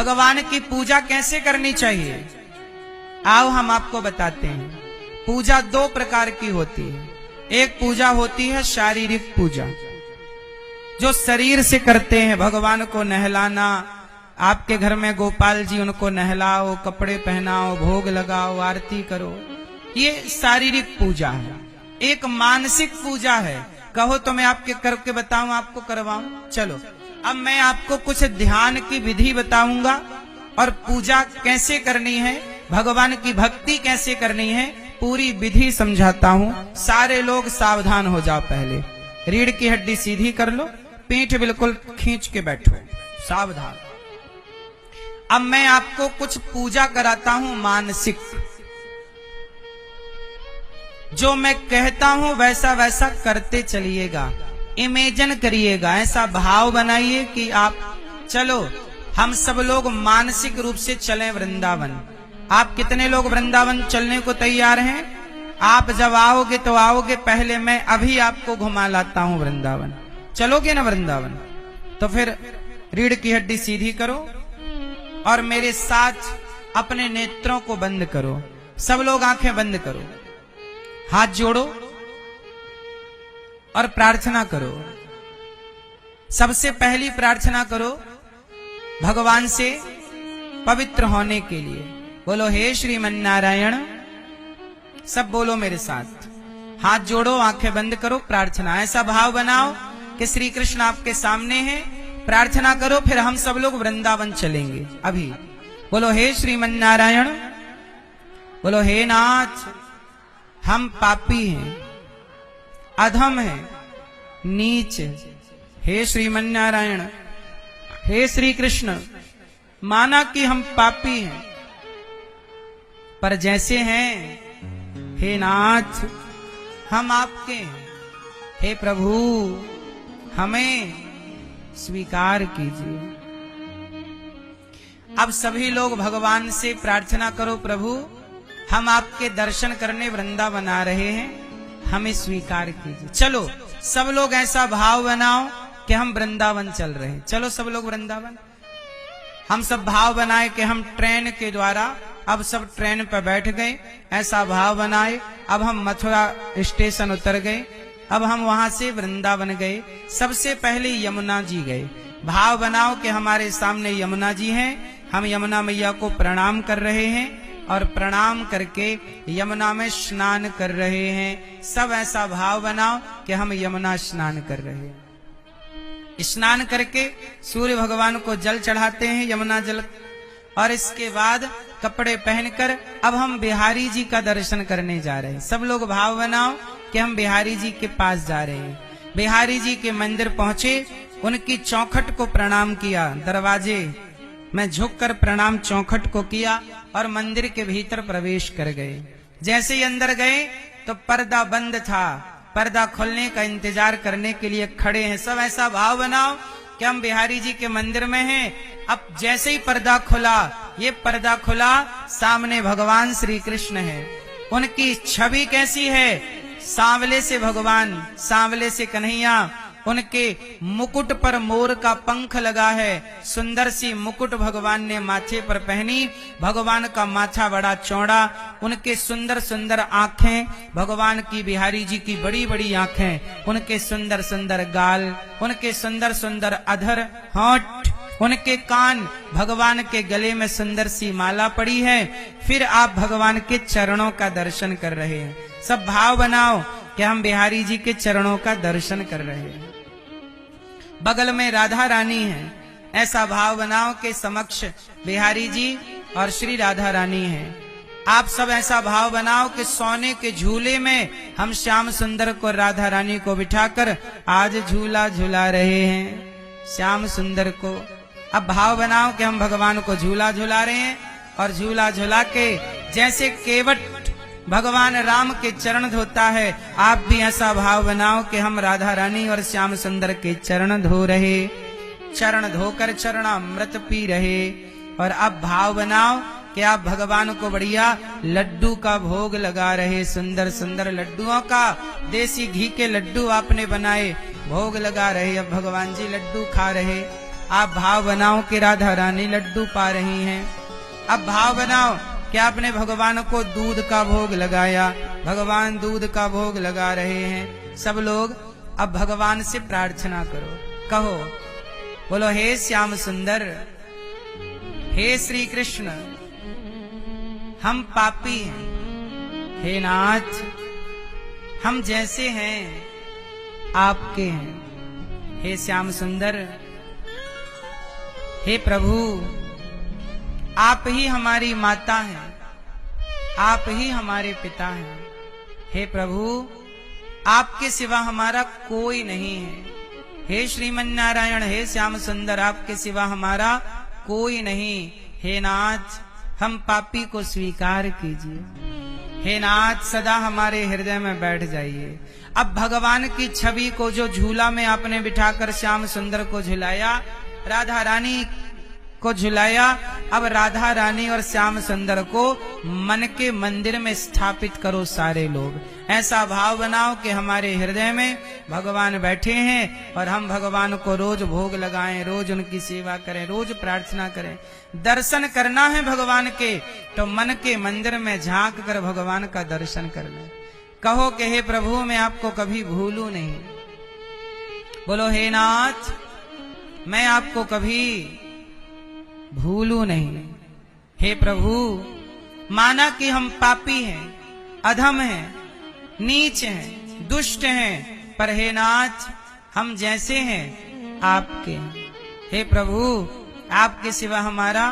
भगवान की पूजा कैसे करनी चाहिए, आओ हम आपको बताते हैं। पूजा दो प्रकार की होती है। एक पूजा होती है शारीरिक पूजा, जो शरीर से करते हैं। भगवान को नहलाना, आपके घर में गोपाल जी, उनको नहलाओ, कपड़े पहनाओ, भोग लगाओ, आरती करो, ये शारीरिक पूजा है। एक मानसिक पूजा है। कहो तो मैं आपके करके बताऊं, आपको करवाऊं? चलो, अब मैं आपको कुछ ध्यान की विधि बताऊंगा और पूजा कैसे करनी है, भगवान की भक्ति कैसे करनी है, पूरी विधि समझाता हूं। सारे लोग सावधान हो जाओ। पहले रीढ़ की हड्डी सीधी कर लो, पीठ बिल्कुल खींच के बैठो, सावधान। अब मैं आपको कुछ पूजा कराता हूं मानसिक। जो मैं कहता हूं वैसा वैसा करते चलिएगा, इमेजिन करिएगा, ऐसा भाव बनाइए कि आप चलो, हम सब लोग मानसिक रूप से चलें वृंदावन। आप कितने लोग वृंदावन चलने को तैयार हैं? आप जब आओगे तो आओगे, पहले मैं अभी आपको घुमा लाता हूं वृंदावन। चलोगे ना वृंदावन? तो फिर रीढ़ की हड्डी सीधी करो और मेरे साथ अपने नेत्रों को बंद करो। सब लोग आंखें बंद करो, हाथ जोड़ो और प्रार्थना करो। सबसे पहली प्रार्थना करो भगवान से पवित्र होने के लिए। बोलो हे श्रीमन नारायण। सब बोलो मेरे साथ, हाथ जोड़ो, आंखें बंद करो, प्रार्थना। ऐसा भाव बनाओ कि श्री कृष्ण आपके सामने हैं, प्रार्थना करो। फिर हम सब लोग वृंदावन चलेंगे। अभी बोलो हे श्रीमन नारायण, बोलो हे नाथ, हम पापी हैं, अधम हैं, नीच। हे श्रीमन नारायण, हे श्री कृष्ण, माना कि हम पापी हैं, पर जैसे हैं, हे नाथ, हम आपके हैं। हे प्रभु, हमें स्वीकार कीजिए। अब सभी लोग भगवान से प्रार्थना करो, प्रभु हम आपके दर्शन करने वृंदावन आ रहे हैं, हमें स्वीकार कीजिए। चलो सब लोग ऐसा भाव बनाओ कि हम वृंदावन चल रहे हैं। चलो सब लोग वृंदावन। हम सब भाव बनाए कि हम ट्रेन के द्वारा, अब सब ट्रेन पर बैठ गए, ऐसा भाव बनाए। अब हम मथुरा स्टेशन उतर गए, अब हम वहां से वृंदावन गए। सबसे पहले यमुना जी गए। भाव बनाओ कि हमारे सामने यमुना जी हैं, हम यमुना मैया को प्रणाम कर रहे हैं और प्रणाम करके यमुना में स्नान कर रहे हैं। सब ऐसा भाव बनाओ कि हम यमुना स्नान कर रहे हैं। स्नान करके सूर्य भगवान को जल चढ़ाते हैं, यमुना जल, और इसके बाद कपड़े पहनकर अब हम बिहारी जी का दर्शन करने जा रहे हैं। सब लोग भाव बनाओ कि हम बिहारी जी के पास जा रहे हैं। बिहारी जी के मंदिर पहुंचे, उनकी चौखट को प्रणाम किया, दरवाजे में झुककर प्रणाम चौखट को किया और मंदिर के भीतर प्रवेश कर गए। जैसे ही अंदर गए तो पर्दा बंद था, पर्दा खोलने का इंतजार करने के लिए खड़े हैं। सब ऐसा भाव बनाओ कि हम बिहारी जी के मंदिर में हैं। अब जैसे ही पर्दा खुला, ये पर्दा खुला, सामने भगवान श्री कृष्ण है। उनकी छवि कैसी है? सांवले से भगवान, सांवले से कन्हैया, उनके मुकुट पर मोर का पंख लगा है, सुंदर सी मुकुट भगवान ने माथे पर पहनी। भगवान का माथा बड़ा चौड़ा, उनके सुंदर सुंदर आंखें, भगवान की बिहारी जी की बड़ी बड़ी आंखें, उनके सुंदर सुंदर गाल, उनके सुंदर सुंदर अधर, होंठ, उनके कान, भगवान के गले में सुंदर सी माला पड़ी है। फिर आप भगवान के चरणों का दर्शन कर रहे हैं। सब भाव बनाओ कि हम बिहारी जी के चरणों का दर्शन कर रहे हैं। बगल में राधा रानी है, ऐसा भाव बनाओ के समक्ष बिहारी जी और श्री राधा रानी है। आप सब ऐसा भाव बनाओ कि सोने के झूले में हम श्याम सुंदर को, राधा रानी को बिठाकर आज झूला झूला रहे हैं श्याम सुंदर को। अब भाव बनाओ कि हम भगवान को झूला झूला रहे हैं और झूला झूला के जैसे केवट भगवान राम के चरण धोता है, आप भी ऐसा भाव बनाओ कि हम राधा रानी और श्याम सुंदर के चरण धो रहे, चरण धोकर चरणामृत पी रहे। और अब भाव बनाओ कि आप भगवान को बढ़िया लड्डू का भोग लगा रहे, सुंदर सुंदर लड्डुओं का, देसी घी के लड्डू आपने बनाए, भोग लगा रहे। अब भगवान जी लड्डू खा रहे। आप भाव बनाओ कि राधा रानी लड्डू पा रही हैं। अब भाव बनाओ कि आपने भगवान को दूध का भोग लगाया, भगवान दूध का भोग लगा रहे हैं। सब लोग अब भगवान से प्रार्थना करो, कहो, बोलो हे श्याम सुंदर, हे श्री कृष्ण, हम पापी हैं, हे नाथ, हम जैसे हैं आपके हैं। हे श्याम सुंदर, हे प्रभु, आप ही हमारी माता हैं, आप ही हमारे पिता हैं। हे प्रभु, आपके सिवा हमारा कोई नहीं है। हे श्रीमन नारायण, हे श्याम सुंदर, आपके सिवा हमारा कोई नहीं। हे नाथ, हम पापी को स्वीकार कीजिए। हे नाथ, सदा हमारे हृदय में बैठ जाइए। अब भगवान की छवि को जो झूला में आपने बिठाकर श्याम सुंदर को झुलाया, राधा रानी को झुलाया, अब राधा रानी और श्याम सुंदर को मन के मंदिर में स्थापित करो। सारे लोग ऐसा भाव बनाओ कि हमारे हृदय में भगवान बैठे हैं और हम भगवान को रोज भोग लगाएं, रोज उनकी सेवा करें, रोज प्रार्थना करें। दर्शन करना है भगवान के तो मन के मंदिर में झांक कर भगवान का दर्शन करना। कहो कि हे प्रभु, मैं आपको कभी भूलूं नहीं। बोलो हे नाथ, मैं आपको कभी भूलूं नहीं। हे प्रभु, माना कि हम पापी हैं, अधम हैं, नीच हैं, दुष्ट हैं, पर हे नाथ, हम जैसे हैं आपके हैं। हे प्रभु, आपके सिवा हमारा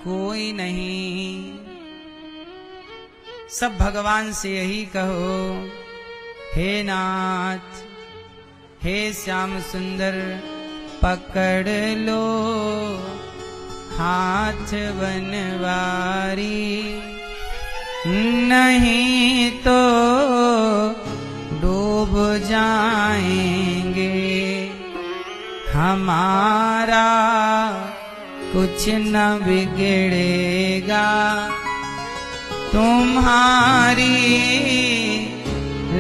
कोई नहीं। सब भगवान से यही कहो, हे नाथ, हे श्याम सुंदर, पकड़ लो हाथ बनवारी, नहीं तो डूब जाएंगे, हमारा कुछ न बिगड़ेगा, तुम्हारी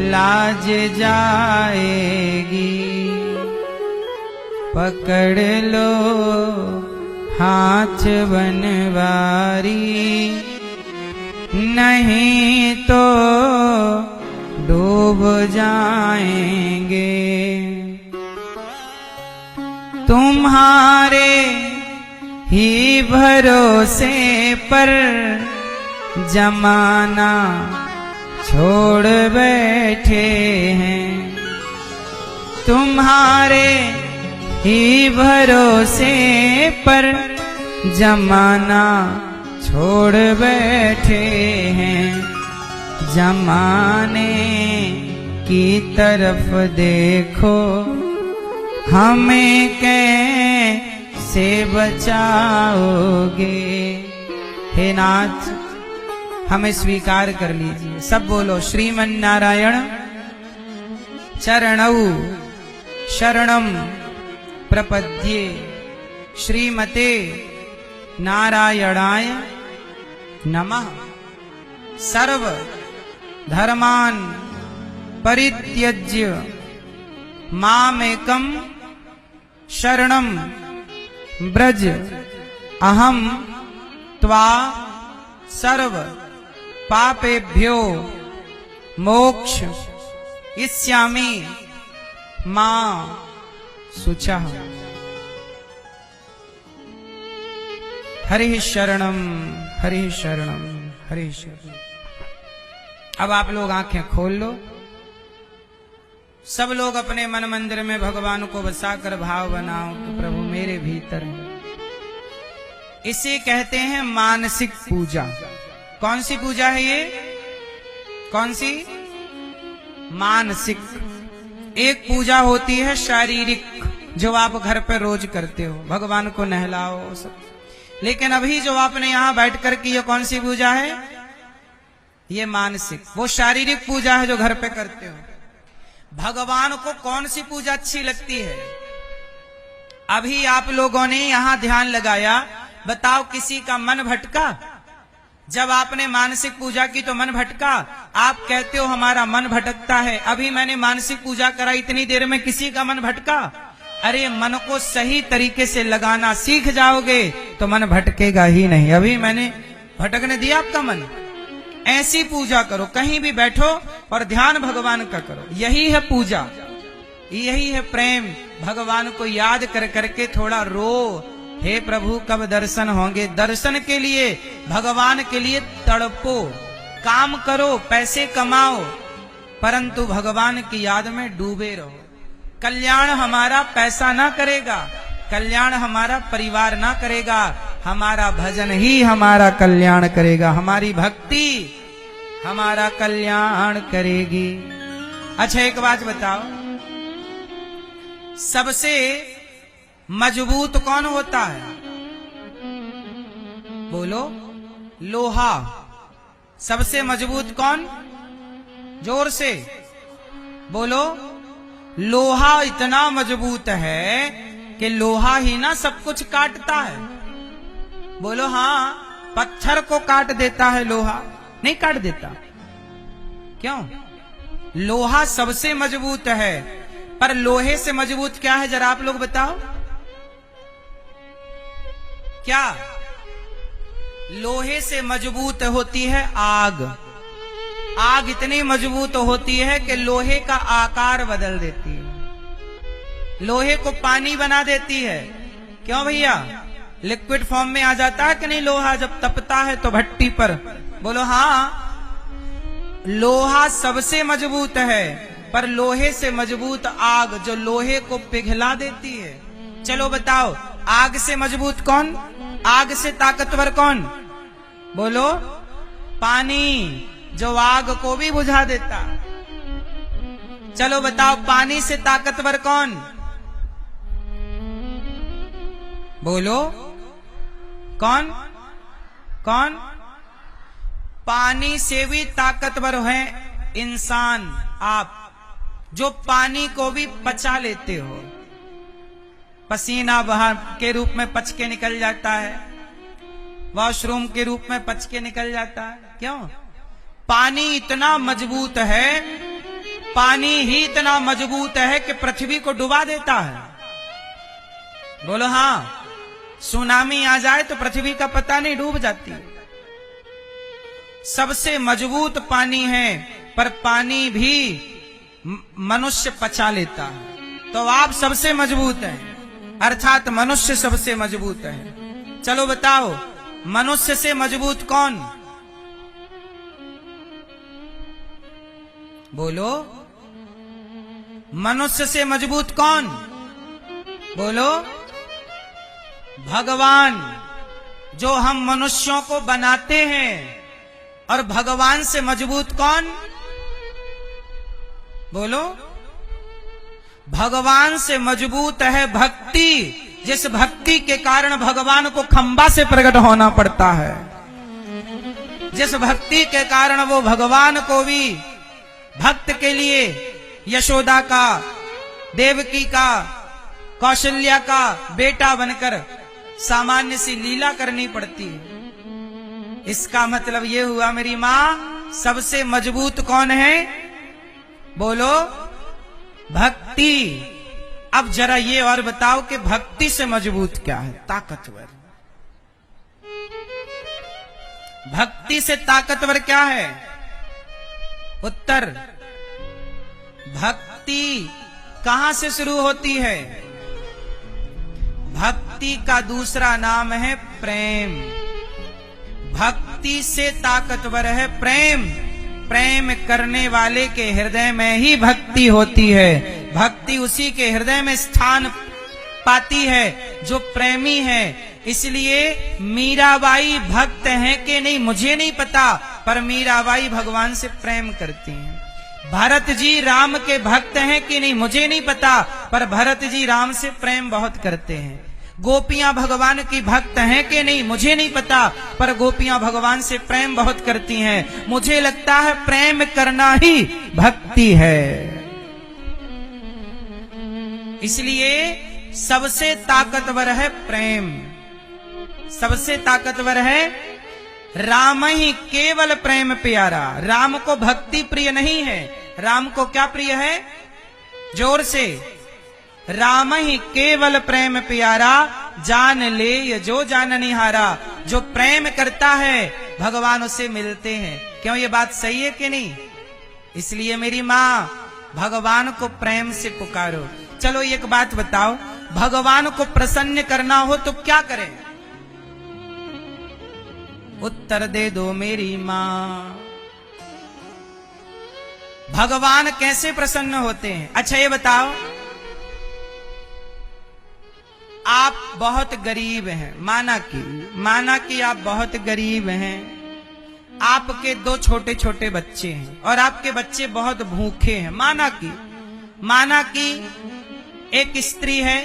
लाज जाएगी। पकड़ लो हाथ बनवारी, नहीं तो डूब जाएंगे, तुम्हारे ही भरोसे पर जमाना छोड़ बैठे हैं, तुम्हारे ही भरोसे पर जमाना छोड़ बैठे हैं। जमाने की तरफ देखो, हमें कैसे बचाओगे। हे नाथ, हमें स्वीकार कर लीजिए। सब बोलो, श्रीमन नारायण चरणौ शरणम प्रपद्ये, श्रीमते नारायणाय नमः। सर्व धर्मान परित्यज्य मामेकं शरणं ब्रज, अहम त्वा सर्व पापेभ्यो मोक्ष इष्यामि मा शुचः। हरि शरणम हरि शरणम हरि शरणम। अब आप लोग आंखें खोल लो। सब लोग अपने मन मंदिर में भगवान को बसाकर भाव बनाओ कि प्रभु मेरे भीतर है। इसे कहते हैं मानसिक पूजा। कौन सी पूजा है ये? कौन सी? मानसिक। एक पूजा होती है शारीरिक, जो आप घर पर रोज करते हो, भगवान को नहलाओ सब। लेकिन अभी जो आपने यहां बैठकर की, ये कौन सी पूजा है? ये मानसिक। वो शारीरिक पूजा है जो घर पे करते हो। भगवान को कौन सी पूजा अच्छी लगती है? अभी आप लोगों ने यहां ध्यान लगाया, बताओ किसी का मन भटका? जब आपने मानसिक पूजा की तो मन भटका? आप कहते हो हमारा मन भटकता है। अभी मैंने मानसिक पूजा करा, इतनी देर में किसी का मन भटका? अरे मन को सही तरीके से लगाना सीख जाओगे तो मन भटकेगा ही नहीं। अभी मैंने भटकने दिया आपका मन। ऐसी पूजा करो, कहीं भी बैठो और ध्यान भगवान का करो। यही है पूजा, यही है प्रेम। भगवान को याद कर करके थोड़ा रो, हे प्रभु कब दर्शन होंगे। दर्शन के लिए, भगवान के लिए तड़पो, काम करो, पैसे कमाओ, परंतु भगवान की याद में डूबे रहो। कल्याण हमारा पैसा ना करेगा, कल्याण हमारा परिवार ना करेगा, हमारा भजन ही हमारा कल्याण करेगा, हमारी भक्ति हमारा कल्याण करेगी। अच्छा एक बात बताओ, सबसे मजबूत कौन होता है? बोलो। लोहा। सबसे मजबूत कौन? जोर से बोलो। लोहा इतना मजबूत है कि लोहा ही ना सब कुछ काटता है। बोलो हाँ। पत्थर को काट देता है लोहा? नहीं काट देता। क्यों? लोहा सबसे मजबूत है, पर लोहे से मजबूत क्या है जरा आप लोग बताओ? क्या? लोहे से मजबूत होती है आग। आग इतनी मजबूत होती है कि लोहे का आकार बदल देती है, लोहे को पानी बना देती है। क्यों भैया? लिक्विड फॉर्म में आ जाता है कि नहीं लोहा जब तपता है तो भट्टी पर? बोलो हाँ। लोहा सबसे मजबूत है, पर लोहे से मजबूत आग जो लोहे को पिघला देती है। चलो बताओ, आग से मजबूत कौन? आग से ताकतवर कौन? बोलो। पानी, जो आग को भी बुझा देता। चलो बताओ, पानी से ताकतवर कौन? बोलो। कौन? कौन? पानी से भी ताकतवर है इंसान, आप जो पानी को भी पचा लेते हो। पसीना बाहर के रूप में पच के निकल जाता है, वॉशरूम के रूप में पच के निकल जाता है। क्यों? पानी इतना मजबूत है, पानी ही इतना मजबूत है कि पृथ्वी को डुबा देता है। बोलो हाँ। सुनामी आ जाए तो पृथ्वी का पता नहीं, डूब जाती है। सबसे मजबूत पानी है, पर पानी भी मनुष्य पचा लेता है। तो आप सबसे मजबूत हैं, अर्थात मनुष्य सबसे मजबूत है। चलो बताओ, मनुष्य से मजबूत कौन? बोलो। मनुष्य से मजबूत कौन? बोलो। भगवान, जो हम मनुष्यों को बनाते हैं। और भगवान से मजबूत कौन? बोलो। भगवान से मजबूत है भक्ति, जिस भक्ति के कारण भगवान को खंबा से प्रकट होना पड़ता है, जिस भक्ति के कारण वो भगवान को भी भक्त के लिए यशोदा का, देवकी का, कौशल्या का बेटा बनकर सामान्य सी लीला करनी पड़ती है। इसका मतलब ये हुआ मेरी मां, सबसे मजबूत कौन है? बोलो। भक्ति। अब जरा ये और बताओ कि भक्ति से मजबूत क्या है? ताकतवर। भक्ति से ताकतवर क्या है? उत्तर। भक्ति कहां से शुरू होती है? भक्ति का दूसरा नाम है प्रेम। भक्ति से ताकतवर है प्रेम। प्रेम करने वाले के हृदय में ही भक्ति होती है। भक्ति उसी के हृदय में स्थान पाती है जो प्रेमी है। इसलिए मीराबाई भक्त हैं कि नहीं मुझे नहीं पता, पर मीराबाई भगवान से प्रेम करती हैं। भरत जी राम के भक्त हैं कि नहीं मुझे नहीं पता, पर भरत जी राम से प्रेम बहुत करते हैं। गोपियां भगवान की भक्त हैं कि नहीं मुझे नहीं पता, पर गोपियां भगवान से प्रेम बहुत करती हैं। मुझे लगता है प्रेम करना ही भक्ति है। इसलिए सबसे ताकतवर है प्रेम, सबसे ताकतवर है राम ही केवल प्रेम प्यारा। राम को भक्ति प्रिय नहीं है, राम को क्या प्रिय है? जोर से राम ही केवल प्रेम प्यारा, जान ले ये जो जाननिहारा। जो प्रेम करता है भगवान उसे मिलते हैं। क्यों ये बात सही है कि नहीं? इसलिए मेरी माँ, भगवान को प्रेम से पुकारो। चलो एक बात बताओ, भगवान को प्रसन्न करना हो तो क्या करें? उत्तर दे दो मेरी माँ। भगवान कैसे प्रसन्न होते हैं? अच्छा ये बताओ, आप बहुत गरीब हैं, माना कि आप बहुत गरीब हैं, आपके 2 छोटे छोटे बच्चे हैं और आपके बच्चे बहुत भूखे हैं। माना कि एक स्त्री है,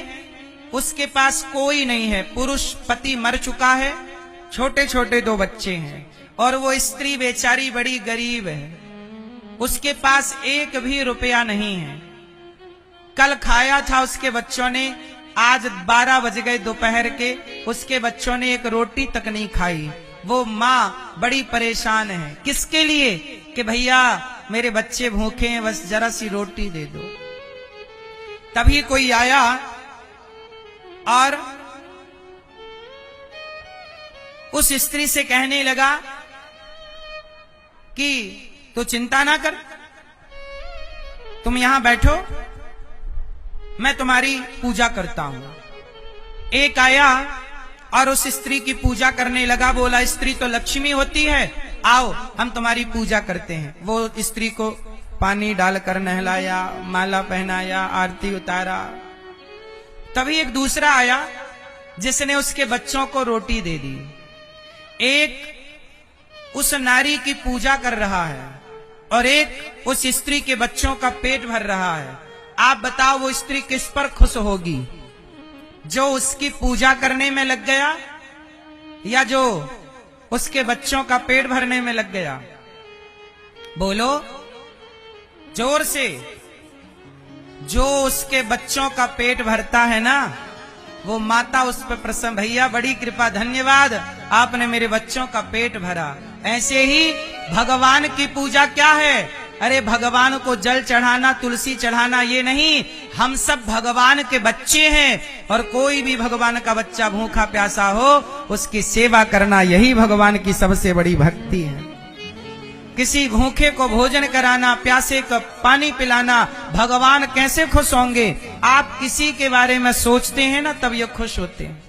उसके पास कोई नहीं है, पुरुष पति मर चुका है, छोटे छोटे 2 बच्चे हैं और वो स्त्री बेचारी बड़ी गरीब है, उसके पास 1 भी रुपया नहीं है। कल खाया था उसके बच्चों ने, आज 12 बज गए दोपहर के, उसके बच्चों ने 1 रोटी तक नहीं खाई। वो माँ बड़ी परेशान है। किसके लिए? कि भैया मेरे बच्चे भूखे हैं, बस जरा सी रोटी दे दो। तभी कोई आया और उस स्त्री से कहने लगा कि तो चिंता ना कर, तुम यहां बैठो, मैं तुम्हारी पूजा करता हूं। एक आया और उस स्त्री की पूजा करने लगा। बोला स्त्री तो लक्ष्मी होती है, आओ हम तुम्हारी पूजा करते हैं। वो स्त्री को पानी डालकर नहलाया, माला पहनाया, आरती उतारा। तभी एक दूसरा आया जिसने उसके बच्चों को रोटी दे दी। एक उस नारी की पूजा कर रहा है और एक उस स्त्री के बच्चों का पेट भर रहा है। आप बताओ वो स्त्री किस पर खुश होगी? जो उसकी पूजा करने में लग गया या जो उसके बच्चों का पेट भरने में लग गया? बोलो जोर से। जो उसके बच्चों का पेट भरता है ना, वो माता उस पर प्रसन्न। भैया बड़ी कृपा, धन्यवाद, आपने मेरे बच्चों का पेट भरा। ऐसे ही भगवान की पूजा क्या है? अरे भगवान को जल चढ़ाना, तुलसी चढ़ाना ये नहीं, हम सब भगवान के बच्चे हैं और कोई भी भगवान का बच्चा भूखा प्यासा हो उसकी सेवा करना, यही भगवान की सबसे बड़ी भक्ति है। किसी भूखे को भोजन कराना, प्यासे को पानी पिलाना, भगवान कैसे खुश होंगे? आप किसी के बारे में सोचते हैं ना, तब ये खुश होते हैं।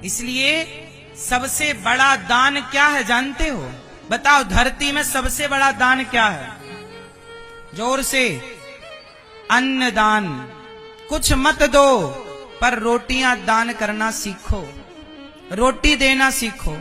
इसलिए सबसे बड़ा दान क्या है जानते हो? बताओ, धरती में सबसे बड़ा दान क्या है? जोर से। अन्न दान। कुछ मत दो पर रोटियां दान करना सीखो, रोटी देना सीखो।